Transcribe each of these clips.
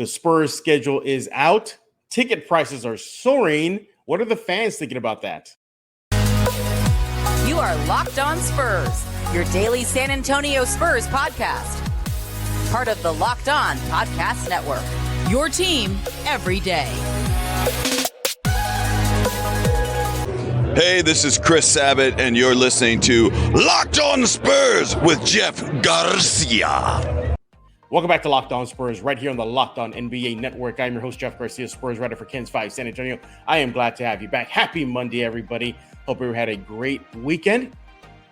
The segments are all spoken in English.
The Spurs schedule is out. Ticket prices are soaring. What are the fans thinking about that? You are Locked On Spurs, your daily San Antonio Spurs podcast. Part of the Locked On Podcast Network, your team every day. Hey, this is Chris Sabat, and you're listening to Locked On Spurs with Jeff Garcia. Welcome back to Locked On Spurs, right here on the Locked On NBA Network. I'm your host, Jeff Garcia, Spurs writer for Ken's 5 San Antonio. I am glad to have you back. Happy Monday, everybody. Hope you had a great weekend.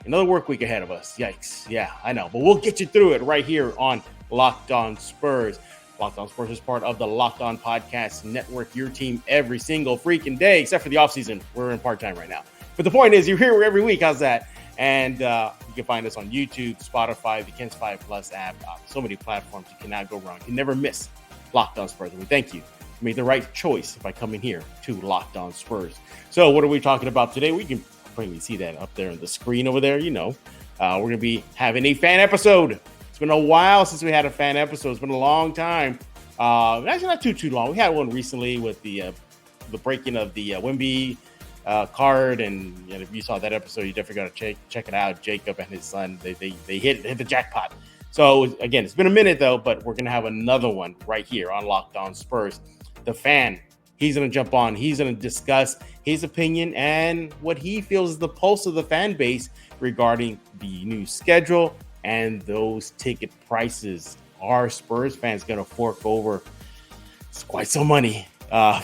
Another work week ahead of us. Yikes. Yeah, I know. But we'll get you through it right here on Locked On Spurs. Locked On Spurs is part of the Locked On Podcast Network, your team every single freaking day, except for the offseason. We're in part-time right now. But the point is, you're here every week. How's that? And you can find us on YouTube, Spotify, the Ken's 5 Plus app, so many platforms. You cannot go wrong. You can never miss Locked On Spurs. And we thank you. You made the right choice by coming here to Locked On Spurs. So what are we talking about today? We can probably see that up there on the screen over there. You know, we're going to be having a fan episode. It's been a while since we had a fan episode. It's been a long time. Actually, not too long. We had one recently with the breaking of the WNBA card, and if you saw that episode, you definitely got to check it out. Jacob and his son, they hit the jackpot. So again, it's been a minute though, but we're gonna have another one right here on Locked On Spurs. The fan, he's gonna jump on. He's gonna discuss his opinion and what he feels is the pulse of the fan base regarding the new schedule and those ticket prices. Are Spurs fans going to fork over quite some money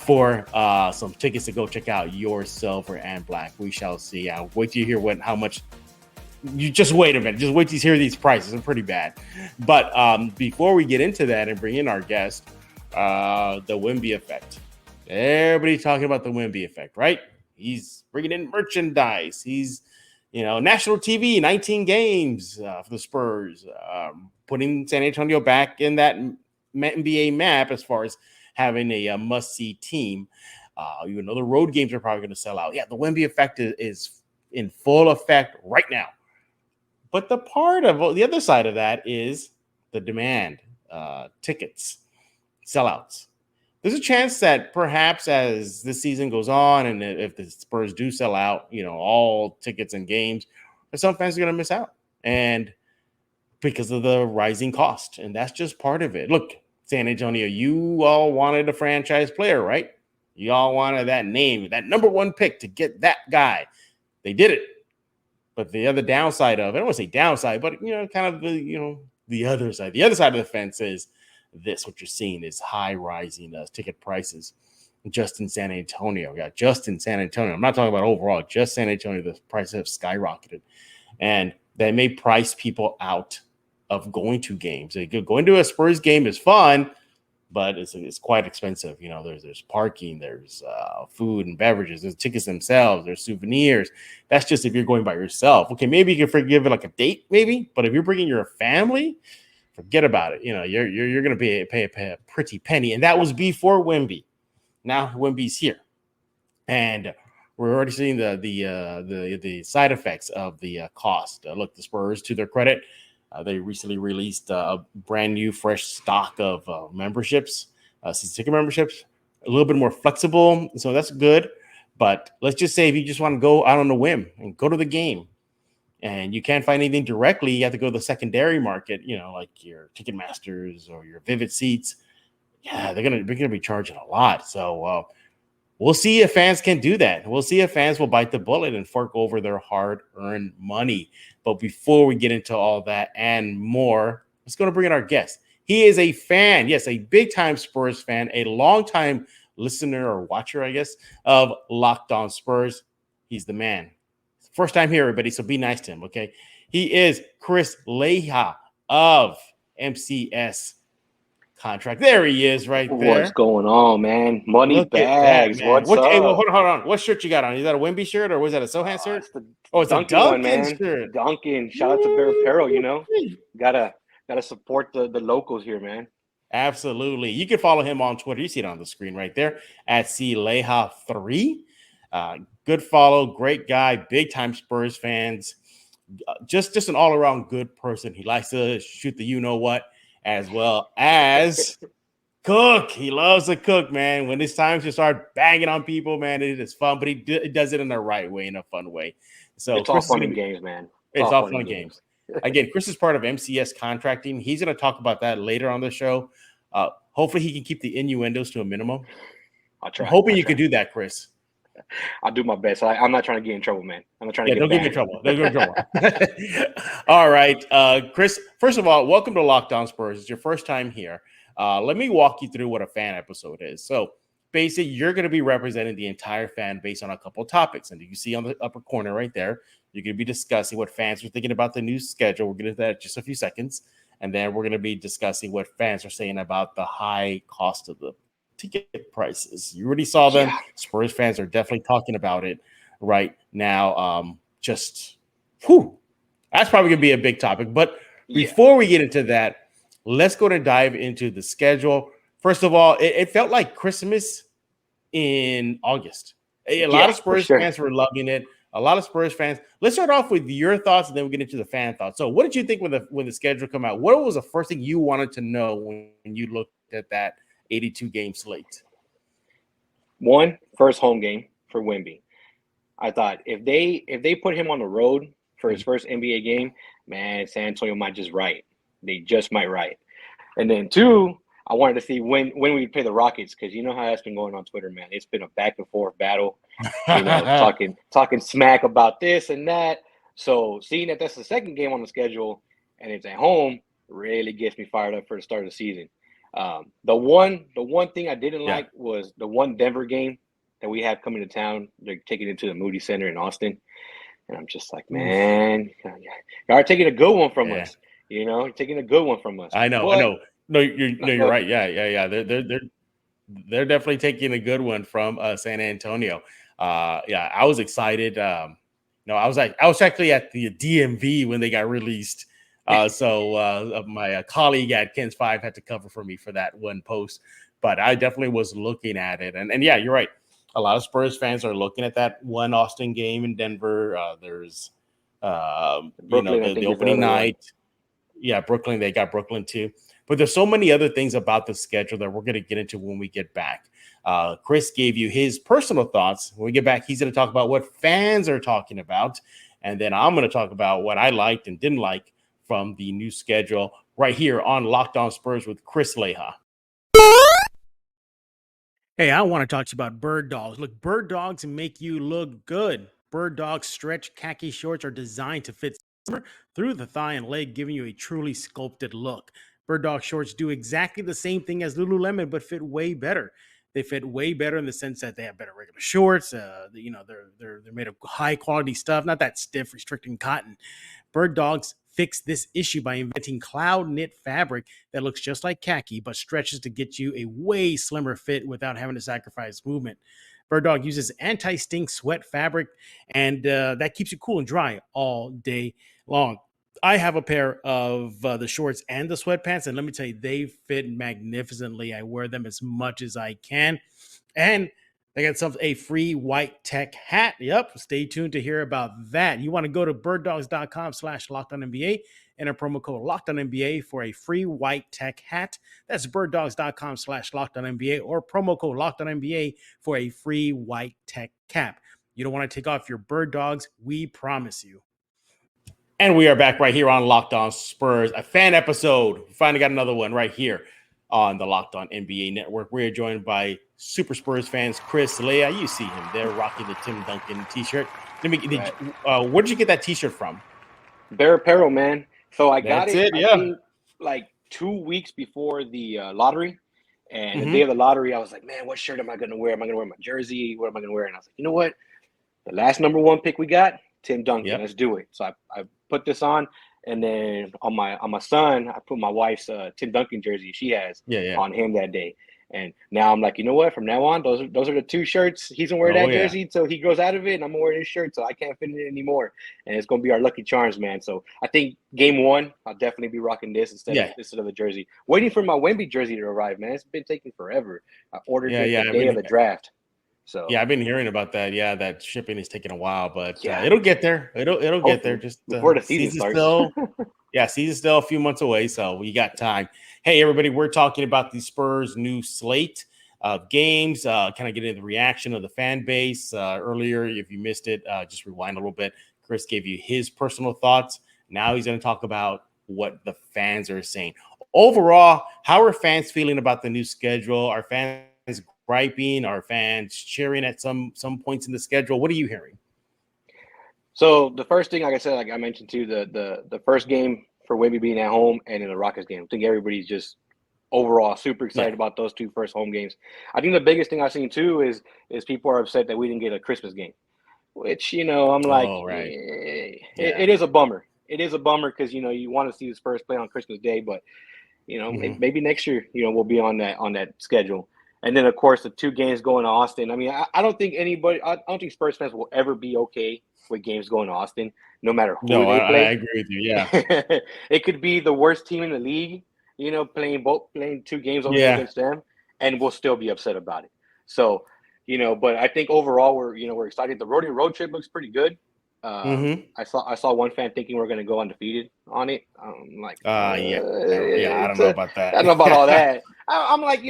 for some tickets to go check out your Silver and Black? We shall see. I'll wait to hear how much. You just wait a minute. Just wait to hear these prices. They're pretty bad. But before we get into that and bring in our guest, the Wemby effect. Everybody's talking about the Wemby effect, right? He's bringing in merchandise. He's national TV, 19 games for the Spurs, putting San Antonio back in that NBA map as far as having a must-see team. Even though the road games are probably going to sell out. Yeah, the Wemby effect is in full effect right now. But the other side of that is the demand, tickets, sellouts. There's a chance that perhaps as this season goes on and if the Spurs do sell out, all tickets and games, some fans are going to miss out. And because of the rising cost. And that's just part of it. Look, San Antonio, you all wanted a franchise player, right? You all wanted that name, that number one pick to get that guy. They did it. But the other downside of it, I don't want to say downside, but, kind of the other side. The other side of the fence is this, what you're seeing is high rising ticket prices just in San Antonio. Yeah, just in San Antonio. I'm not talking about overall, just San Antonio. The prices have skyrocketed. And that may price people out of going to games. Going to a Spurs game is fun, but it's quite expensive. There's parking, there's food and beverages, there's tickets themselves, there's souvenirs. That's just if you're going by yourself. Okay, maybe you can forgive it like a date, maybe, but if you're bringing your family, forget about it. You're going to pay a pretty penny, and that was before Wemby. Now Wemby's here, and we're already seeing the side effects of the cost. Look, the Spurs, to their credit, they recently released a brand new, fresh stock of memberships, season ticket memberships, a little bit more flexible, so that's good. But let's just say if you just want to go out on a whim and go to the game, and you can't find anything directly, you have to go to the secondary market, like your Ticketmasters or your Vivid Seats. Yeah, they're gonna be charging a lot. So we'll see if fans can do that. We'll see if fans will bite the bullet and fork over their hard-earned money. But before we get into all that and more, let's go to bring in our guest. He is a fan, yes, a big-time Spurs fan, a long-time listener or watcher, I guess, of Locked On Spurs. He's the man. First time here, everybody, so be nice to him, okay? He is Chris Leija of MCS Contract. There he is right there. What's going on, man? Money Look bags. At that, man. What's up? Hey, well, hold on. What shirt you got on? Is that a Wemby shirt or was that a Sohan shirt? It's a Duncan one, man. shirt. Duncan. Shout out to Bear Apparel, Gotta support the locals here, man. Absolutely. You can follow him on Twitter. You see it on the screen right there at CLeija3. Good follow, great guy, big time Spurs fans. Just an all-around good person. He likes to shoot the you-know-what as well as Cook. He loves to cook, man. When it's time to start banging on people, man, it is fun, but he does it in the right way, in a fun way. So It's all Chris is fun gonna and be, games, man. it's all fun and games. Again, Chris is part of MCS contracting. He's going to talk about that later on the show. Hopefully, he can keep the innuendos to a minimum. I'll try. I'm hoping you can do that, Chris. I'll do my best. I'm not trying to get in trouble, man. I'm not trying to get don't banned. get me in trouble. Don't get me in trouble. All right, Chris. First of all, welcome to Locked On Spurs. It's your first time here. Let me walk you through what a fan episode is. So, basically, you're going to be representing the entire fan base on a couple of topics, and you see on the upper corner right there, you're going to be discussing what fans are thinking about the new schedule. We're going to do that in just a few seconds, and then we're going to be discussing what fans are saying about the high cost of the ticket prices. You already saw them. Yeah. Spurs fans are definitely talking about it right now. That's probably going to be a big topic. But before we get into that, let's go to dive into the schedule. First of all, it felt like Christmas in August. A lot of Spurs fans were loving it. A lot of Spurs fans. Let's start off with your thoughts, and then we'll get into the fan thoughts. So what did you think when the schedule came out? What was the first thing you wanted to know when you looked at that 82-game slate? First home game for Wemby. I thought if they put him on the road for his first NBA game, man, San Antonio might just write. They just might write. And then 2, I wanted to see when we play the Rockets, because you know how that's been going on Twitter, man. It's been a back and forth battle, talking smack about this and that. So seeing that that's the second game on the schedule and it's at home really gets me fired up for the start of the season. The one thing I didn't like was the one Denver game that we have coming to town. They're taking it to the Moody Center in Austin, and I'm just like, man, y'all are taking a good one from us. You know, taking a good one from us. I know. No, you're right. Yeah. They're definitely taking a good one from San Antonio. I was excited. I was actually at the DMV when they got released. So my colleague at Ken's 5 had to cover for me for that one post, but I definitely was looking at it. And yeah, you're right. A lot of Spurs fans are looking at that one Austin game in Denver. There's, the opening night. Yeah, Brooklyn. They got Brooklyn too. But there's so many other things about the schedule that we're going to get into when we get back. Chris gave you his personal thoughts. When we get back, he's going to talk about what fans are talking about. And then I'm going to talk about what I liked and didn't like from the new schedule right here on Locked On Spurs with Chris Leija. Hey, I want to talk to you about Bird Dogs. Look, Bird Dogs make you look good. Bird Dogs stretch khaki shorts are designed to fit through the thigh and leg, giving you a truly sculpted look. Bird Dog shorts do exactly the same thing as Lululemon, but fit way better. They fit way better in the sense that they have better regular shorts. They're made of high quality stuff, not that stiff, restricting cotton. Bird Dogs fix this issue by inventing cloud knit fabric that looks just like khaki, but stretches to get you a way slimmer fit without having to sacrifice movement. Bird Dog uses anti-stink sweat fabric, and that keeps you cool and dry all day long. I have a pair of the shorts and the sweatpants, and let me tell you, they fit magnificently. I wear them as much as I can. And they got a free white tech hat. Yep, stay tuned to hear about that. You want to go to birddogs.com/LockedOnNBA, enter promo code LockedOnNBA for a free white tech hat. That's birddogs.com/LockedOnNBA or promo code LockedOnNBA for a free white tech cap. You don't want to take off your Bird Dogs, we promise you. And we are back right here on Locked On Spurs, a fan episode. We finally got another one right here on the Locked On NBA Network. We are joined by Super Spurs fans, Chris Leija. You see him there rocking the Tim Duncan t-shirt. Where did you get that t-shirt from? Bear Apparel, man. So I got it, yeah. I think, like 2 weeks before the lottery. And the day of the lottery, I was like, man, what shirt am I going to wear? Am I going to wear my jersey? What am I going to wear? And I was like, you know what? The last number 1 pick we got, Tim Duncan. Yep. Let's do it. So I put this on, and then on my son, I put my wife's Tim Duncan jersey she has on him that day. And now I'm like, you know what? From now on, those are the 2 shirts. He's gonna wear that jersey until he grows out of it, and I'm gonna wear this shirt so I can't fit in it anymore. And it's gonna be our lucky charms, man. So I think game 1, I'll definitely be rocking this instead of the jersey. Waiting for my Wemby jersey to arrive, man. It's been taking forever. I ordered it the day of the draft. So I've been hearing about that. Yeah, that shipping is taking a while, but it'll get there. It'll get there. Just before the season starts. Yeah, season's still a few months away, so we got time. Hey, everybody, we're talking about the Spurs' new slate of games. Kind of get into the reaction of the fan base earlier. If you missed it, just rewind a little bit. Chris gave you his personal thoughts. Now he's going to talk about what the fans are saying. Overall, how are fans feeling about the new schedule? Are fans griping? Are fans cheering at some points in the schedule? What are you hearing? So the first thing, like I said, like I mentioned too, the first game for Wemby being at home and in the Rockets game, I think everybody's just overall super excited about those two first home games. I think the biggest thing I've seen too is people are upset that we didn't get a Christmas game, which, I'm like, it is a bummer. It is a bummer because, you want to see the Spurs play on Christmas Day, but, maybe next year, we'll be on that schedule. And then, of course, the two games going to Austin. I mean, I don't think I don't think Spurs fans will ever be okay with games going to Austin, no matter who they play. I agree with you, yeah. It could be the worst team in the league, playing two games against them, and we'll still be upset about it. So, but I think overall we're excited. The road trip looks pretty good. I saw one fan thinking we're going to go undefeated on it. I'm like, I don't know about that. I don't know about all that. I'm like,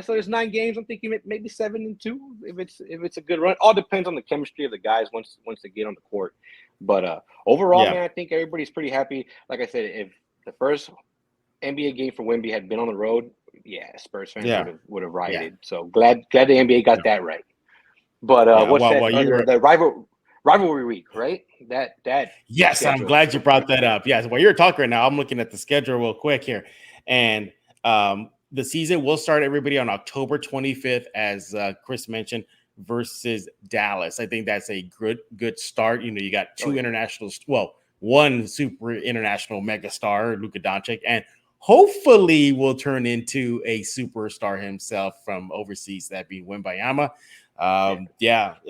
so there's 9 games. I'm thinking maybe 7-2 if it's a good run. All depends on the chemistry of the guys once they get on the court. But overall, man, I think everybody's pretty happy. Like I said, if the first NBA game for Wemby had been on the road, Spurs fans would have rioted. Yeah. So glad the NBA got that right. But the rivalry week, right? That yes, schedule. I'm glad you brought that up. Yes, while you're talking right now, I'm looking at the schedule real quick here, and the season will start everybody on October 25th, as Chris mentioned, versus Dallas. I think that's a good start. You got two internationals, one super international megastar, Luka Doncic, and hopefully will turn into a superstar himself from overseas, that being Wembanyama. I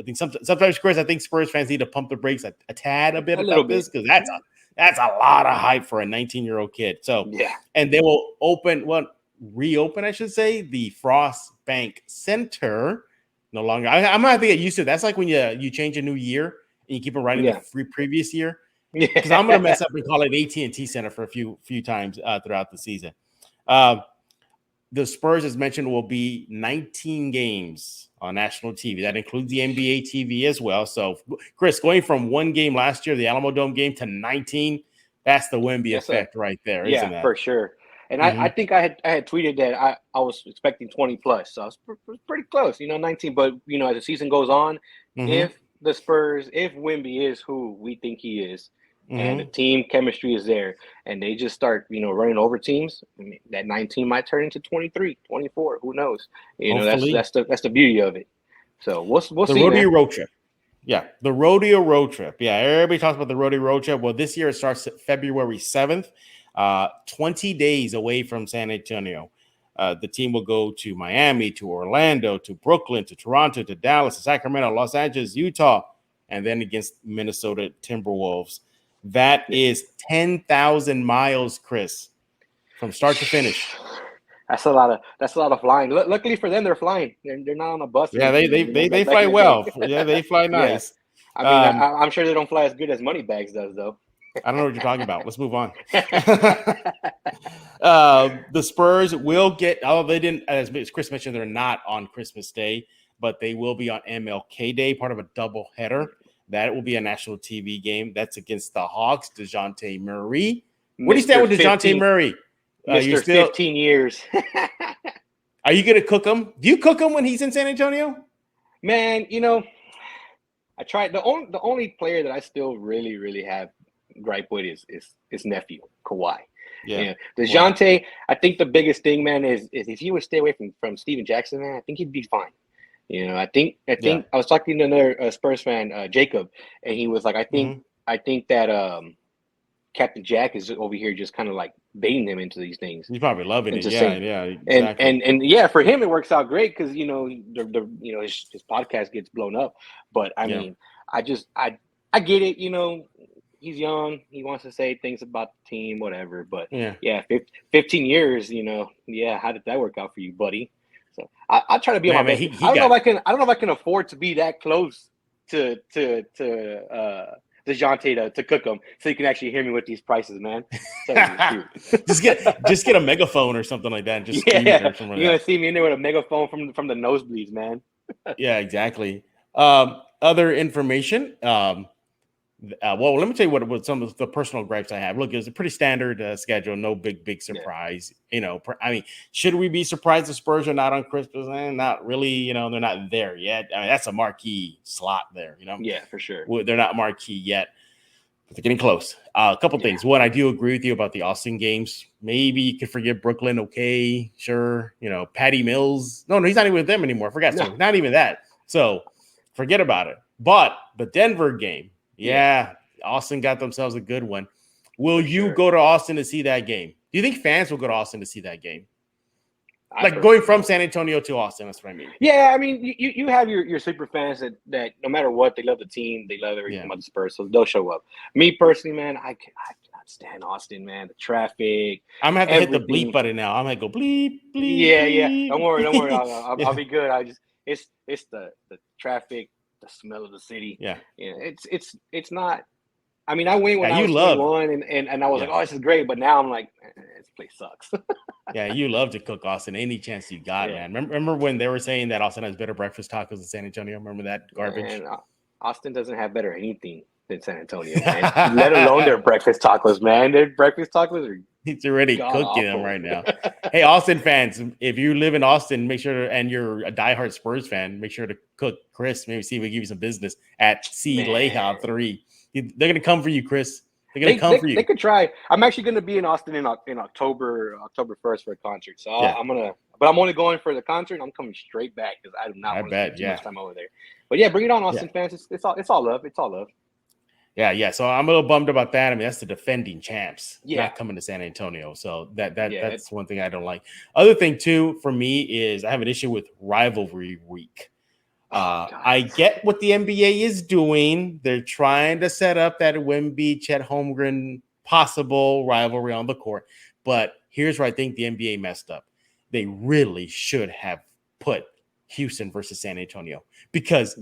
think sometimes, Chris, I think Spurs fans need to pump the brakes a tad about this, because that's a lot of hype for a 19-year-old kid. So and they will reopen, I should say, the Frost Bank Center. No longer. I'm gonna have to get used to it. That's like when you change a new year and you keep on writing the previous year. Because I'm gonna mess up and call it AT&T Center for a few times throughout the season. The Spurs, as mentioned, will be 19 games on national TV. That includes the NBA TV as well. So, Chris, going from one game last year, the Alamo Dome game, to 19, that's the Wemby effect right there, isn't it? Yeah, for sure. And I think I had tweeted that I was expecting 20 plus, so I was pretty close, 19. But as the season goes on, if Wemby is who we think he is, and the team chemistry is there, and they just start, running over teams, that 19 might turn into 23, 24. Who knows? That's the beauty of it. So we'll see. The rodeo road trip. Yeah, the rodeo road trip. Yeah, everybody talks about the rodeo road trip. Well, this year it starts February 7th, 20 days away from San Antonio. The team will go to Miami, to Orlando, to Brooklyn, to Toronto, to Dallas, to Sacramento, Los Angeles, Utah, and then against Minnesota Timberwolves. That is 10,000 miles, Chris, from start to finish. That's a lot of flying. Luckily for them, they're flying. They're not on a bus. Yeah, they fly well. Yeah, they fly nice. Yeah. I'm sure they don't fly as good as Moneybags does, though. I don't know what you're talking about. Let's move on. The Spurs will get, they didn't, as Chris mentioned, they're not on Christmas Day, but they will be on MLK Day, part of a double header. That will be a national TV game. That's against the Hawks, DeJounte Murray. Where do you stand with DeJounte Murray? Mr. 15 years. Are you going to cook him? Do you cook him when he's in San Antonio? Man, I tried. The only player that I still really, really have gripe with is his nephew, Kawhi. Yeah. DeJounte, I think the biggest thing, man, is if he would stay away from Steven Jackson, man, I think he'd be fine. I think I was talking to another Spurs fan, Jacob, and he was like, I think that Captain Jack is over here just kind of like baiting him into these things. He's probably loving it. Yeah, exactly. And for him it works out great because his podcast gets blown up. But I mean, I get it. He's young. He wants to say things about the team, whatever. But 15 years. How did that work out for you, buddy? So I'll try to be on my best. I don't know if I can afford to be that close to DeJounte to cook them so you can actually hear me with these prices, man. just get a megaphone or something like that. And just scream it or something like you're that. gonna see me in there with a megaphone from the nosebleeds, man. Yeah, exactly. Other information. Well, let me tell you what some of the personal gripes I have. Look, it's a pretty standard schedule. No big surprise. Yeah. I mean, should we be surprised the Spurs are not on Christmas? Not really. They're not there yet. I mean, that's a marquee slot there. Yeah, for sure. They're not marquee yet, but they're getting close. A couple things. One, I do agree with you about the Austin games. Maybe you could forgive Brooklyn. Okay, sure. Patty Mills. No, he's not even with them anymore. Forgot. No. Not even that. So forget about it. But the Denver game. Yeah, Austin got themselves a good one. Will you go to Austin to see that game? Do you think fans will go to Austin to see that game? Like going from San Antonio to Austin, that's what I mean. Yeah, I mean, you have your super fans that no matter what, they love the team, they love everything about the Spurs, so they'll show up. Me personally, man, I cannot stand Austin, man. The traffic. I'm gonna have to hit the bleep button now. I'm gonna go bleep, bleep. Yeah. Don't worry. I'll be good. It's the traffic. The smell of the city. Yeah. It's not. I mean, I went when I was 21 and I was like, oh, this is great. But now I'm like, this place sucks. Yeah, you love to cook Austin any chance you got, man. Remember when they were saying that Austin has better breakfast tacos than San Antonio? Remember that garbage? Man, Austin doesn't have better anything than San Antonio, man. Let alone their breakfast tacos, man. Their breakfast tacos are. He's already cooking them right now. Hey, Austin fans, if you live in Austin, make sure and you're a diehard Spurs fan, make sure to cook Chris. Maybe see if we give you some business at C Leija 3. They're gonna come for you, Chris. They're gonna come for you. They could try. I'm actually gonna be in Austin in October 1st for a concert. So I'm only going for the concert. I'm coming straight back because I do not want to spend too much time over there. But yeah, bring it on, Austin fans. It's all love. It's all love. Yeah. So I'm a little bummed about that. I mean, that's the defending champs not coming to San Antonio. So that's one thing I don't like. Other thing too for me is I have an issue with rivalry week. I get what the NBA is doing. They're trying to set up that Wemby, Chet Holmgren possible rivalry on the court. But here's where I think the NBA messed up. They really should have put Houston versus San Antonio because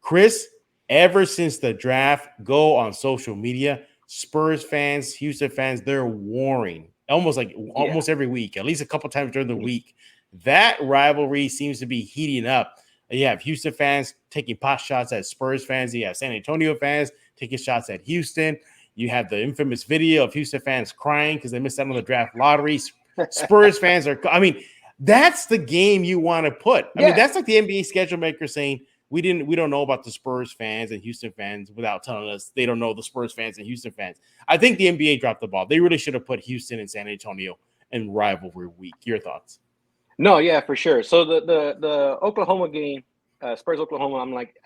Chris. Ever since the draft, go on social media, Spurs fans, Houston fans, they're warring almost every week, at least a couple times during the week. That rivalry seems to be heating up. You have Houston fans taking pot shots at Spurs fans. You have San Antonio fans taking shots at Houston. You have the infamous video of Houston fans crying because they missed out on the draft lottery. Spurs fans are, that's the game you want to put. I mean, that's like the NBA schedule maker saying, we don't know about the Spurs fans and Houston fans without telling us they don't know the Spurs fans and Houston fans. I think the NBA dropped the ball. They really should have put Houston and San Antonio in rivalry week. Your thoughts? No, yeah, for sure. So the Oklahoma game, Spurs Oklahoma, I'm like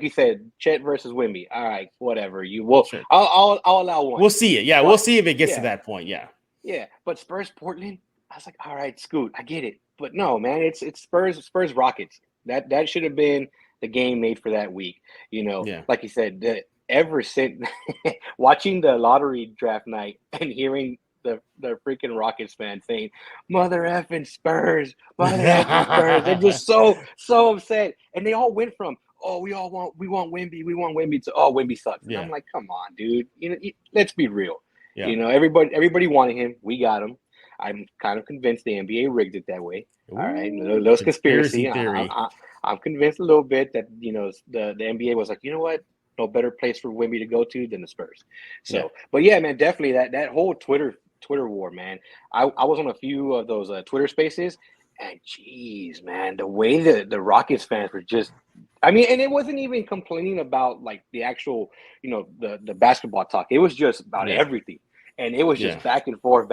you said, Chet versus Wemby. All right, whatever. Sure. I'll allow one. We'll see it. Yeah, we'll see if it gets to that point. Yeah. Yeah, but Spurs Portland, I was like, all right, Scoot, I get it. But no, man, it's Spurs Rockets. That should have been the game made for that week, like you said, ever since watching the lottery draft night and hearing the freaking Rockets fans saying, mother effing Spurs, they're just so upset. And they all went from, we want Wemby to, Wemby sucks. And I'm like, come on, dude, let's be real. Yeah. Everybody wanted him. We got him. I'm kind of convinced the NBA rigged it that way. Ooh, all right, those conspiracy theory. I'm convinced a little bit that the NBA was like, you know what, no better place for Wemby to go to than the Spurs. So, but yeah, man, definitely that whole Twitter war, man. I was on a few of those Twitter spaces, and geez, man, the way the Rockets fans were just. I mean, and it wasn't even complaining about like the actual, the basketball talk. It was just about everything. And it was just back and forth,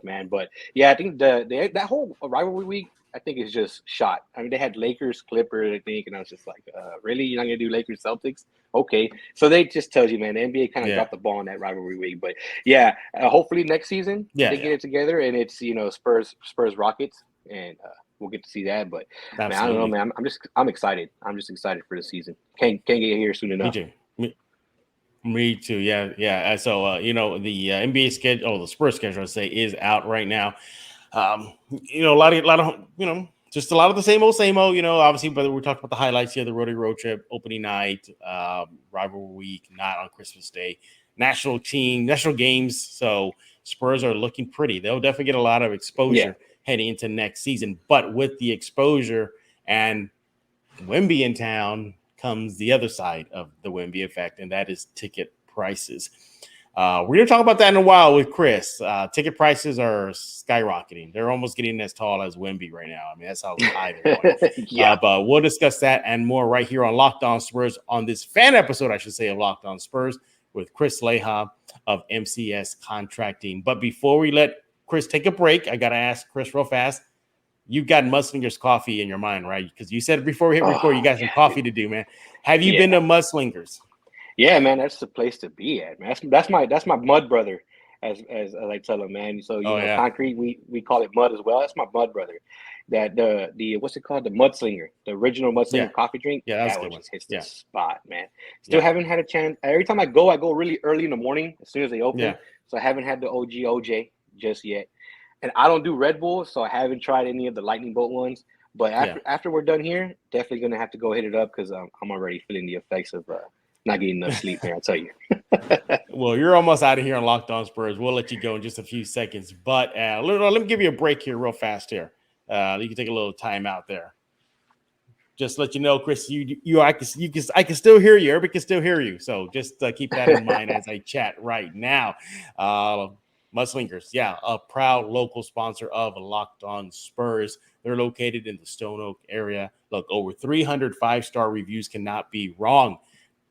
man. But yeah, I think that whole rivalry week, I think is just shot. I mean, they had Lakers, Clippers, I think, and I was just like, really? You're not gonna do Lakers, Celtics? Okay. So they just tells you, man, the NBA kind of dropped the ball on that rivalry week. But yeah, hopefully next season they get it together and it's Spurs Rockets, and we'll get to see that. But man, I don't know, man. I'm excited. I'm just excited for the season. Can't get here soon enough. Me too. Yeah. So the NBA schedule, the Spurs schedule, I say, is out right now. A lot of Just a lot of the same old, obviously, but we talked about the highlights here, the road trip, opening night, rivalry week, not on Christmas Day, national games. So Spurs are looking pretty. They'll definitely get a lot of exposure heading into next season. But with the exposure and Wemby in town comes the other side of the Wemby effect, and that is ticket prices. We're going to talk about that in a while with Chris. Ticket prices are skyrocketing. They're almost getting as tall as Wemby right now. I mean, that's how high they're going. But we'll discuss that and more right here on Locked On Spurs, on this fan episode, I should say, of Locked On Spurs with Chris Leija of MCS Contracting. But before we let Chris take a break, I got to ask Chris real fast. You've got Mudslinger's coffee in your mind, right? Because you said before we hit record, you got some coffee to do, man. Have you been to Mudslingers? Yeah, man, that's the place to be at, man. That's my mud brother, as I like to tell him, man. So concrete, we call it mud as well. That's my mud brother. That the what's it called? The Mudslinger, the original Mudslinger coffee drink. Yeah, that one just hits the spot, man. Still haven't had a chance. Every time I go really early in the morning as soon as they open. Yeah. So I haven't had the OG OJ just yet, and I don't do Red Bull, so I haven't tried any of the Lightning Bolt ones. But after we're done here, definitely gonna have to go hit it up because I'm already feeling the effects of not getting enough sleep, man, I'll tell you. Well, you're almost out of here on Locked On Spurs. We'll let you go in just a few seconds. But let me give you a break here real fast here. You can take a little time out there. Just let you know, Chris, I can still hear you. Everybody can still hear you. So just keep that in mind as I chat right now. Mudslingers, a proud local sponsor of Locked On Spurs. They're located in the Stone Oak area. Look, over 300 5-star reviews cannot be wrong.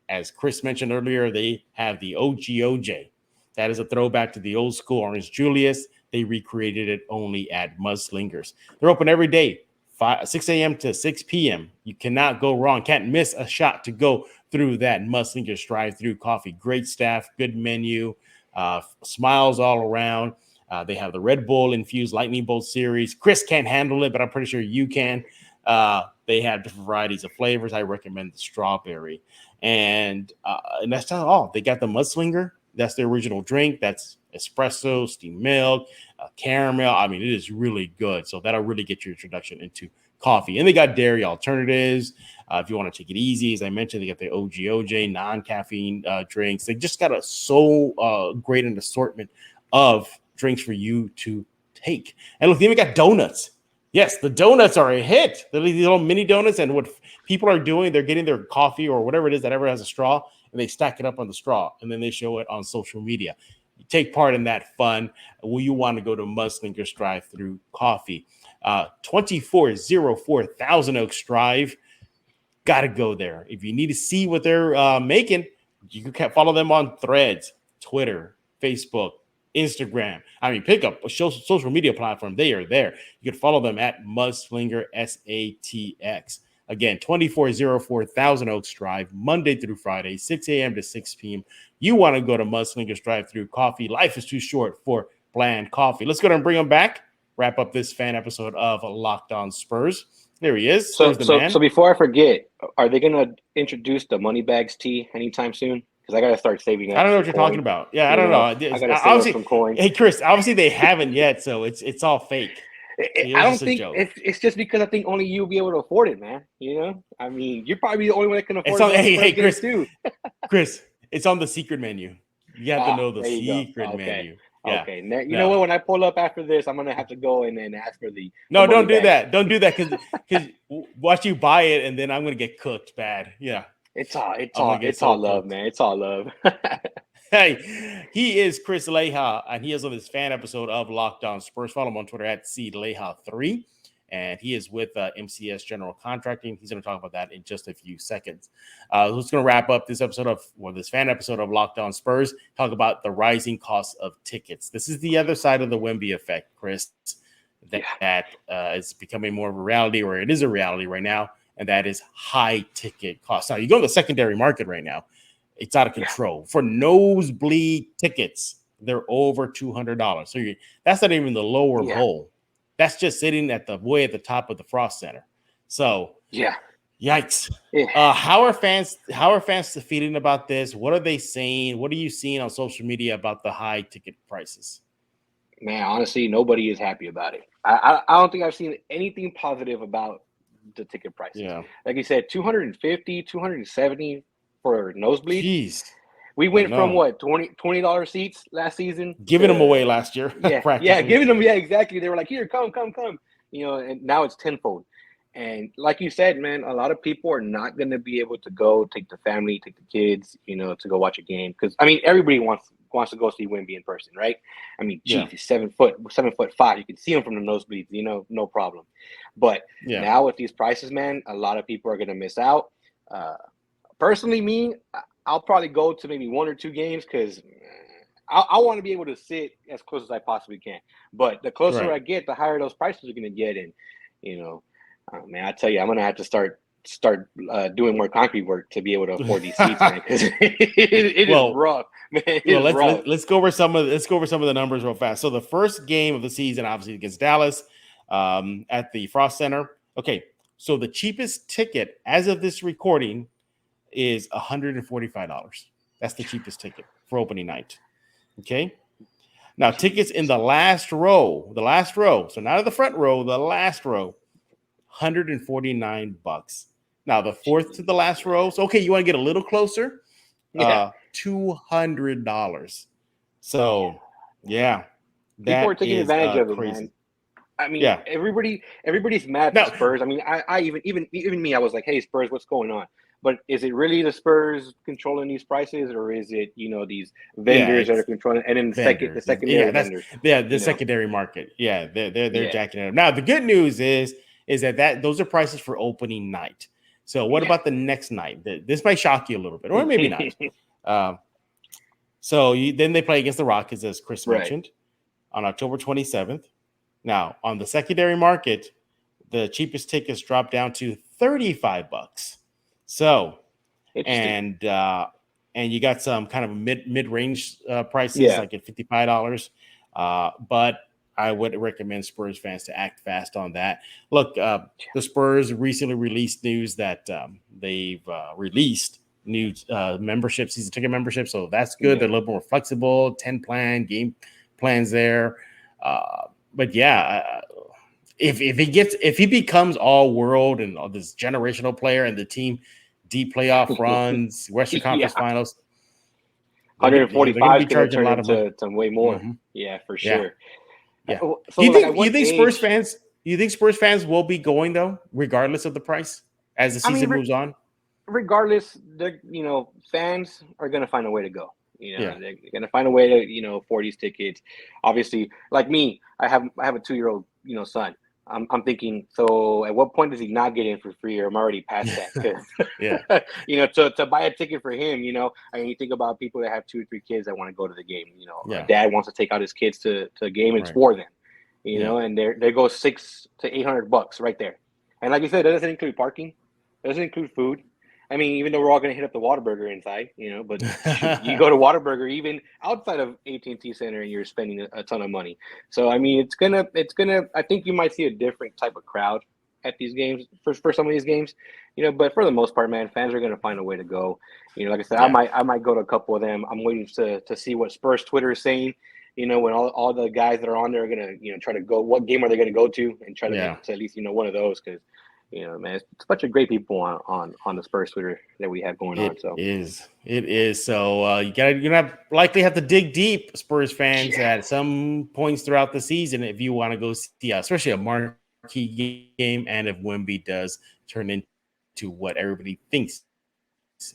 As Chris mentioned earlier, they have the OG OJ. That is a throwback to the old school Orange Julius. They recreated it only at Mudslingers. They're open every day, 6 a.m. to 6 p.m. You cannot go wrong. Can't miss a shot to go through that Mudslingers drive-through coffee. Great staff, good menu, smiles all around. They have the Red Bull infused Lightning Bolt series. Chris can't handle it, but I'm pretty sure you can. They have different varieties of flavors. I recommend the strawberry. And that's not all. They got the Mudslinger. That's the original drink. That's espresso, steamed milk, caramel. I mean, it is really good. So that'll really get your introduction into coffee. And they got dairy alternatives. If you want to take it easy, as I mentioned, they got the OG OJ, non-caffeine drinks. They just got great an assortment of drinks for you to take. And look, they even got donuts. Yes, the donuts are a hit. These little mini donuts, and what people are doing, they're getting their coffee or whatever it is that ever has a straw, and they stack it up on the straw, and then they show it on social media. You take part in that fun. Will you want to go to Mudslingers drive-through coffee? 2404 Thousand Oaks Drive. Got to go there. If you need to see what they're making, you can follow them on Threads, Twitter, Facebook, Instagram. I mean, pick up a social media platform. They are there. You can follow them at Mudslinger SATX. Again, 2404 Thousand Oaks Drive, Monday through Friday, 6 a.m. to 6 p.m. You want to go to Mudslingers drive-through coffee. Life is too short for bland coffee. Let's go ahead and bring him back. Wrap up this fan episode of Locked On Spurs. There he is. So before I forget, are they going to introduce the money bags tea anytime soon? Because I got to start saving up. I don't know what you're talking about. Yeah, I don't know. I got to save up some coins. Hey, Chris, obviously they haven't yet, so it's all fake. I don't think it's just because I think only you'll be able to afford it, man. I mean, you're probably the only one that can afford it. Hey, Chris, too. Chris, it's on the secret menu. You have to know the secret menu. Yeah. Okay. Now, you know what? When I pull up after this, I'm gonna have to go in and ask for the. No, don't do that. Don't do that because watch you buy it and then I'm gonna get cooked bad. Yeah. It's all love, man. It's all love. Hey, he is Chris Leija, and he is on this fan episode of Locked On Spurs. Follow him on Twitter at CLeija3, and he is with MCS General Contracting. He's going to talk about that in just a few seconds. Who's going to wrap up this this fan episode of Locked On Spurs? Talk about the rising costs of tickets. This is the other side of the Wemby effect, Chris. That is becoming more of a reality, or it is a reality right now, and that is high ticket costs. Now you go to the secondary market right now. It's out of control. For nosebleed tickets, they're over $200. So that's not even the lower bowl. That's just sitting way at the top of the Frost Center. So yikes. Yeah. How are fans feeling about this? What are they saying? What are you seeing on social media about the high ticket prices? Man, honestly, nobody is happy about it. I don't think I've seen anything positive about the ticket prices. Yeah. Like you said, 250, 270 for nosebleed. Jeez. We I went from know. what, $20 seats last season, Giving them away last year. yeah, practically. giving them, yeah, exactly. They were like, here, come, and now it's tenfold. And like you said, man, a lot of people are not going to be able to go take the family, take the kids, to go watch a game. Because I mean, everybody wants to go see Wemby in person, right? I mean, geez, he's 7'5". You can see him from the nosebleeds, no problem. But now with these prices, man, a lot of people are going to miss out. Personally, me, I'll probably go to maybe 1 or 2 games because I want to be able to sit as close as I possibly can. But the closer I get, the higher those prices are going to get. And, man, I tell you, I'm going to have to start doing more concrete work to be able to afford these seats, man, because it is rough, man. Let's go over some of the numbers real fast. So the first game of the season, obviously against Dallas, at the Frost Center. Okay, so the cheapest ticket as of this recording is $145. That's the cheapest ticket for opening night. Okay. Now tickets in the last row, so not at the front row, the last row, $149. Now the fourth to the last row. So, okay, you want to get a little closer? $200. So, yeah, people are taking advantage of it, crazy. man. I mean, everybody's mad at Spurs. I mean, I even me, I was like, hey, Spurs, what's going on? But is it really the Spurs controlling these prices, or is it these vendors that are controlling? And then the secondary vendors. The secondary market. Yeah, they're jacking it up. Now the good news is that those are prices for opening night. So what about the next night? This might shock you a little bit, or maybe not. Then they play against the Rockets, as Chris mentioned, on October 27th. Now on the secondary market, the cheapest tickets drop down to $35. So, and you got some kind of mid-range prices like at $55. But I would recommend Spurs fans to act fast on that. Look, the Spurs recently released news that they've released new season ticket membership. So that's good. They're a little more flexible, 10-plan game plans there. But if he becomes all world and this generational player and the team deep playoff runs, Western Conference Finals, 145 is going to turn into way more. Mm-hmm. Yeah, for sure. Yeah. So you think Spurs fans will be going though, regardless of the price as the season moves on? Regardless, fans are going to find a way to go. They're going to find a way to afford these tickets. Obviously, like me, I have a 2-year-old son. I'm thinking, so at what point does he not get in for free, or I'm already past that? To buy a ticket for him, I mean, you think about people that have 2 or 3 kids that want to go to the game. A dad wants to take out his kids to a game, and it's for them. And there goes $600 to $800 right there. And like you said, that doesn't include parking, it doesn't include food. I mean, even though we're all going to hit up the Whataburger inside, but you go to Whataburger even outside of AT&T Center and you're spending a ton of money. So, I mean, it's gonna. I think you might see a different type of crowd at these games for some of these games, but for the most part, man, fans are going to find a way to go. Like I said, I might go to a couple of them. I'm waiting to see what Spurs Twitter is saying. When all the guys that are on there are going to, try to go, what game are they going to go to and try to get to at least, one of those. Cause man, it's a bunch of great people on the Spurs Twitter that we have going on. So it is. So you're gonna likely have to dig deep, Spurs fans, at some points throughout the season if you want to go see, especially a marquee game, and if Wemby does turn into what everybody thinks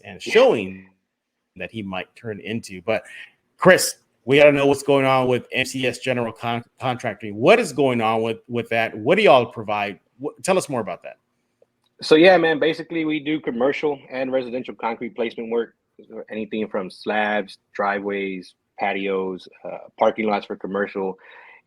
and showing that he might turn into. But Chris, we got to know what's going on with MCS General Contracting. What is going on with that? What do y'all provide? Tell us more about that. So, yeah, man, basically we do commercial and residential concrete placement work, anything from slabs, driveways, patios, parking lots for commercial.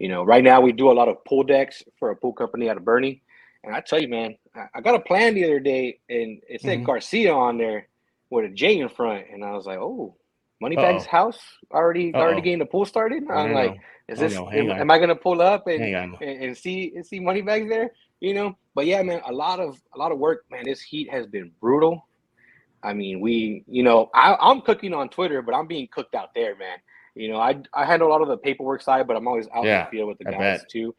Right now we do a lot of pool decks for a pool company out of Bernie. And I tell you, man, I got a plan the other day and it said Garcia on there with a J in front. And I was like, oh, Moneybag's house already getting the pool started. I'm like, am I going to pull up and see Moneybags there? But yeah, man, a lot of work, man. This heat has been brutal. I mean, I'm cooking on Twitter, but I'm being cooked out there, man. You know, I handle a lot of the paperwork side, but I'm always out in the field with the guys too.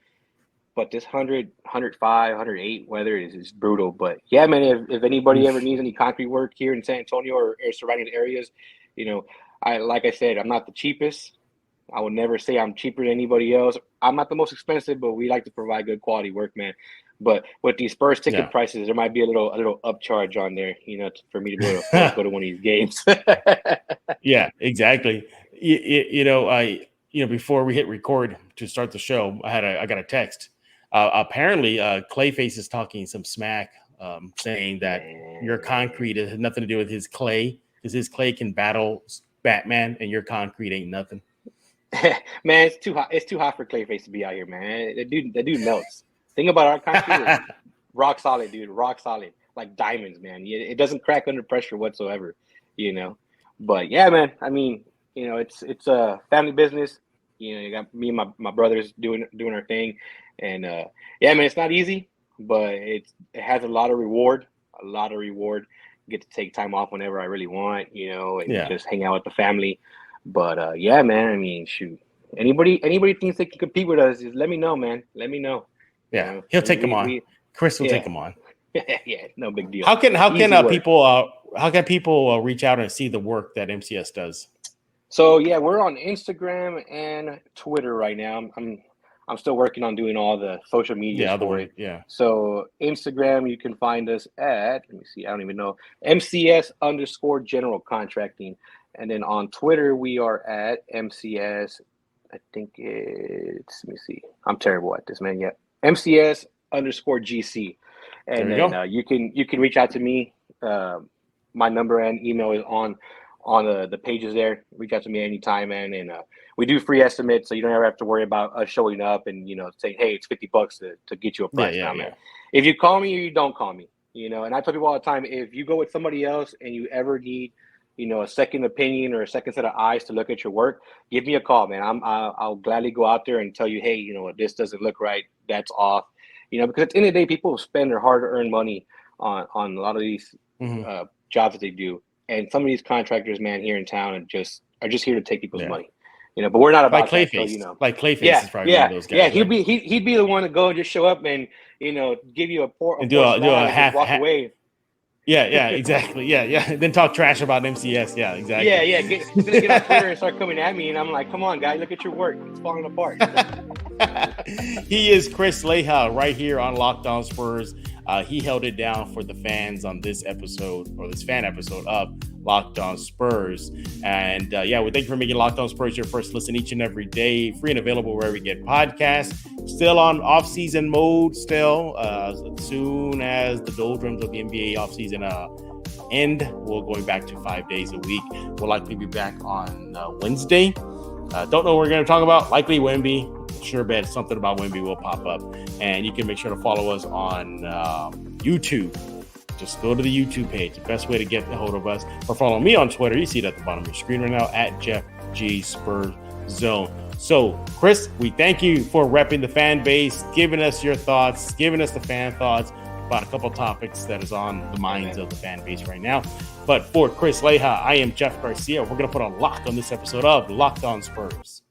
But this 100, 105, 108 weather is brutal. But yeah, man, if anybody ever needs any concrete work here in San Antonio or surrounding areas, you know, like I said, I'm not the cheapest. I would never say I'm cheaper than anybody else. I'm not the most expensive, but we like to provide good quality work, man. But with these Spurs ticket prices, there might be a little upcharge on there, you know, for me to be able to go to one of these games. Yeah, exactly. You know, before we hit record to start the show, I got a text. Apparently, Clayface is talking some smack, saying that your concrete has nothing to do with his clay, because his clay can battle Batman, and your concrete ain't nothing. Man, it's too hot. It's too hot for Clayface to be out here, man. That dude melts. Think about our concrete, rock solid, dude. Rock solid, like diamonds, man. It doesn't crack under pressure whatsoever, you know. But yeah, man. I mean, you know, it's a family business. You know, you got me and my brothers doing our thing, and yeah, man, it's not easy, but it has a lot of reward. Get to take time off whenever I really want, you know, and just hang out with the family. But yeah, man. I mean, shoot. Anybody thinks they can compete with us? Just let me know, man. Let me know. Yeah, you know, he'll take them on. Chris will take them on. Yeah, no big deal. How can people reach out and see the work that MCS does? So yeah, we're on Instagram and Twitter right now. I'm still working on doing all the social media for it. Yeah. So Instagram, you can find us at, let me see, I don't even know, MCS_general contracting. And then on Twitter, we are at MCS, I think it's, let me see. I'm terrible at this, man. Yeah. MCS_GC. And then you can reach out to me. My number and email is on the pages there. Reach out to me anytime, man. And we do free estimates, so you don't ever have to worry about us showing up and, you know, saying, hey, it's $50 to get you a price. Man. If you call me or you don't call me, you know, and I tell people all the time, if you go with somebody else and you ever need, you know, a second opinion or a second set of eyes to look at your work, give me a call, man. I'll gladly go out there and tell you, hey, you know, this doesn't look right. That's off. You know, because at the end of the day, people spend their hard-earned money on a lot of these jobs that they do. And some of these contractors, man, here in town are just here to take people's money. You know, but we're not about Clayface. That, so, you know. Like Clayface is probably one of those guys. Yeah, he'd be the one to go and just show up and, you know, give you a do a half walk away. Yeah, exactly. Yeah. Then talk trash about MCS. Yeah, exactly. Yeah. He's gonna get on Twitter and start coming at me, and I'm like, come on, guy, look at your work. It's falling apart. He is Chris Leija right here on Locked On Spurs. He held it down for the fans on this episode, or this fan episode of Locked On Spurs. And yeah, we thank you for making Locked On Spurs your first listen each and every day. Free and available wherever you get podcasts. Still on off-season mode still. As soon as the doldrums of the NBA off-season end, we're going back to 5 days a week. We'll likely be back on Wednesday. Don't know what we're going to talk about. Likely Wemby. Sure bet something about Wemby will pop up. And you can make sure to follow us on YouTube. Just go to the YouTube page. The best way to get a hold of us. Or follow me on Twitter. You see it at the bottom of your screen right now at Jeff G Spurs Zone. So, Chris, we thank you for repping the fan base, giving us your thoughts, giving us the fan thoughts about a couple topics that is on the minds of the fan base right now. But for Chris Leija, I am Jeff Garcia. We're going to put a lock on this episode of Locked On Spurs.